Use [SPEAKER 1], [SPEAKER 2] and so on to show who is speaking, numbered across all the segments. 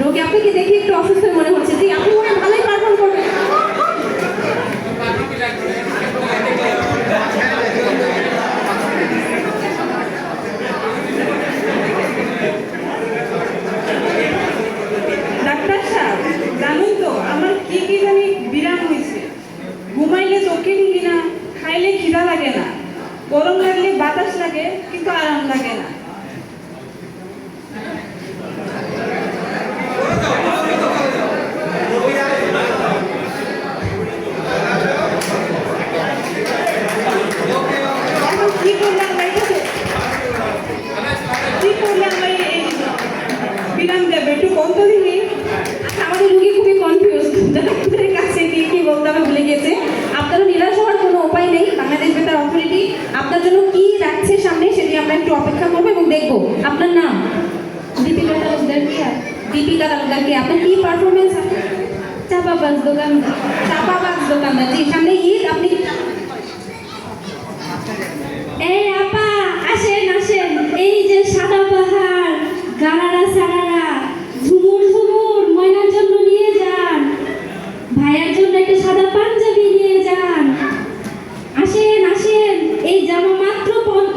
[SPEAKER 1] রোগী আপনাকে দেখে একটু অসুস্থ মনে হচ্ছে, জি আপনি মনে হয় ভালোই পারফর্ম করবেন।
[SPEAKER 2] ডাক্তার সাহেব জানুন তো আমার কি কি জানি বিরাম হয়েছে। ঘুমাইলে চোখে নিবি না, খাইলে খিদা লাগে না, গরম লাগলে বাতাস লাগে কিন্তু আরাম লাগে না। এখন কি করলাম ভাই, কি করলাম ভাই, এই বিরাম দেবে একটু কম তো দিবি।
[SPEAKER 1] আচ্ছা, আমাদের রোগী খুবই কনফিউজ, ডাক্তারের কাছে কি কি বলতে হবে ভুলে গেছে। আপনারও নিরাশ হওয়ার কোনো উপায় নেই, বাংলাদেশ বেতার অথরিটি আপনার জন্য কি রাখছে সামনে সেটি আমরা একটু অপেক্ষা করবো এবং দেখবো। আপনার নাম? দীপিকা তালুকদার। দীপিকা তালুকদার, কি আপনার কি পারফরমেন্স? চাপাবাজ দোকানদার। চাপাবাজ দোকানদার, জি সামনে ঈদ, আপনি
[SPEAKER 3] এই আপা আসেন আসেন, এই যে সাদা পাহাড় গাড়ারা সারারা ঝুমুর ঝুমুর ময়নার জন্য নিয়ে যান, ভাইয়ার জন্য একটা সাদা পাঞ্জাবি নিয়ে যান। আসেন আসেন, এই জামা মাত্র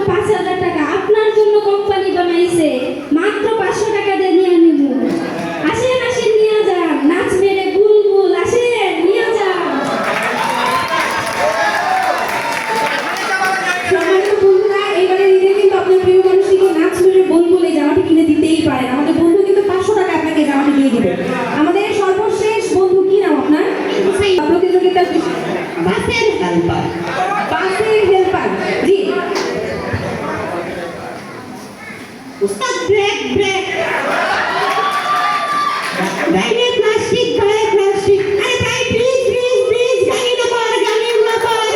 [SPEAKER 3] 5,000 টাকা, আপনার জন্য কোম্পানি বানাইছে, মাত্র 500 টাকা দিয়ে নিয়ে নিব। আসেন আসেন নিয়ে যান, নাচ মেরে বুলবুল, আসেন নিয়ে যান।
[SPEAKER 1] সম্মানিত বন্ধুরা, এবারে ঈদে কিন্তু আপনার প্রিয় মানুষটিকে নাচ মেরে বুলবুল এই জামাটি কিনে দিতেই পারেন। আমাদের বন্ধু কিন্তু 500 টাকা আপনাকে এই জামাটি দিয়ে দিবে। আমাদের সর্বশেষ বন্ধু, কি নাম আপনার? প্রতিযোগিতার
[SPEAKER 3] বাসের হেল্পার।
[SPEAKER 1] বাসের হেল্পার, জি
[SPEAKER 3] উস্তাদ ব্রেক ব্রেক, গাড়ি প্লাস্টিক গায়ে প্লাস্টিক, আরে ভাই প্লিজ প্লিজ প্লিজ গাড়ি না পার, গাড়ি না পার,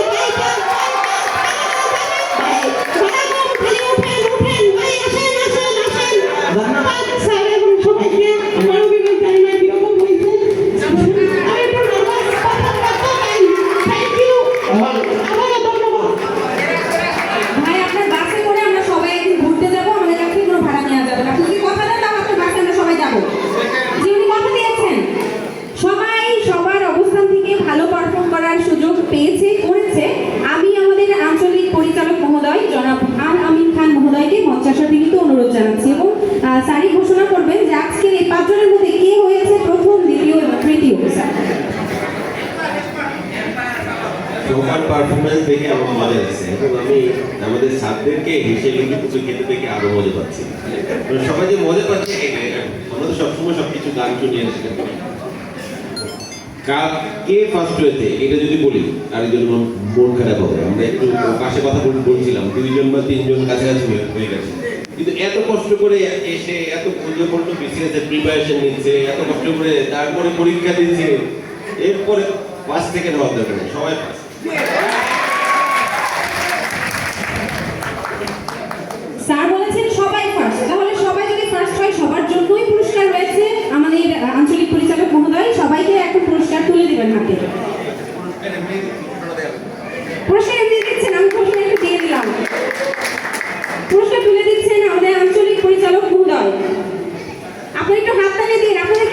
[SPEAKER 3] ভাই খালি উঠেন উঠেন, ভাই আসেন আসেন আসেন। ধন্যবাদ স্যার এবং সবাইকে। আমার অভিনয় জানি না কিরকম হয়েছে, আমি একটু নার্ভাস, থ্যাংক ইউ, আমার ধন্যবাদ।
[SPEAKER 1] ভাই, আপনার বাসে করে আমরা সবাই একদিন ঘুরতে যাবো, আমাদের কাছে কোনো ভাড়া নেওয়া যাবে না। আপনি যদি কথা দেন তাহলে আপনার বাসে আমরা সবাই যাবো। জি, উনি কথা দিয়েছেন। সবাই সবার অবস্থান থেকে ভালো পারফর্ম করার সুযোগ পেয়েছে, করেছে। আমি আমাদের আঞ্চলিক পরিচালক মহোদয় জনাব আমিন খান মহোদয়কে মঞ্চে আসার বিনীত অনুরোধ জানাচ্ছি এবং স্যারই ঘোষণা করবেন যে আজকের এই 5 জনের মধ্যে কে হয়েছে প্রথম, দ্বিতীয় এবং তৃতীয়। স্যার,
[SPEAKER 4] সবার পারফরমেন্স দেখে আমার মজা লাগছে এবং আমি আমাদের ছাত্রদেরকে হেসে লিখে পুজো খেতে দেখে আরো মজা পাচ্ছি। সবাই যে মজা পাচ্ছে, আমরা তো সবসময় সবকিছু গান শুনিয়ে আসি। কে ফার্স্ট হয়েছে এটা যদি বলি আরেকজন মন খারাপ হবে। আমরা একটু পাশে কথা বলছিলাম, 2জন বা 3জন কাছাকাছি হয়ে গেছে, কিন্তু এত কষ্ট করে এসে এত গুরুত্বপূর্ণ বিসিএস প্রিপারেশন নিচ্ছে, এত কষ্ট করে তারপরে পরীক্ষা দিচ্ছে, এরপরে ফার্স্ট থেকে নেওয়ার দরকার নেই, সবাই ফার্স্ট।
[SPEAKER 1] স্যার বলেছেন সবাই ফার্স্ট, তাহলে সবাই যদি ফার্স্ট হয় সবার জন্যই পুরস্কার রয়েছে। আমাদের আঞ্চলিক পরিচালক মহোদয় সবাইকে এখন পুরস্কার তুলে দিবেন হাতে। পুরস্কার এমনি দিচ্ছেন, আমি পুরস্কার একটু দিয়ে দিলাম। পুরস্কার তুলে দিচ্ছেন আমাদের আঞ্চলিক পরিচালক মহোদয়। আপনি একটু হাত তালিয়ে দিন, আপনাদের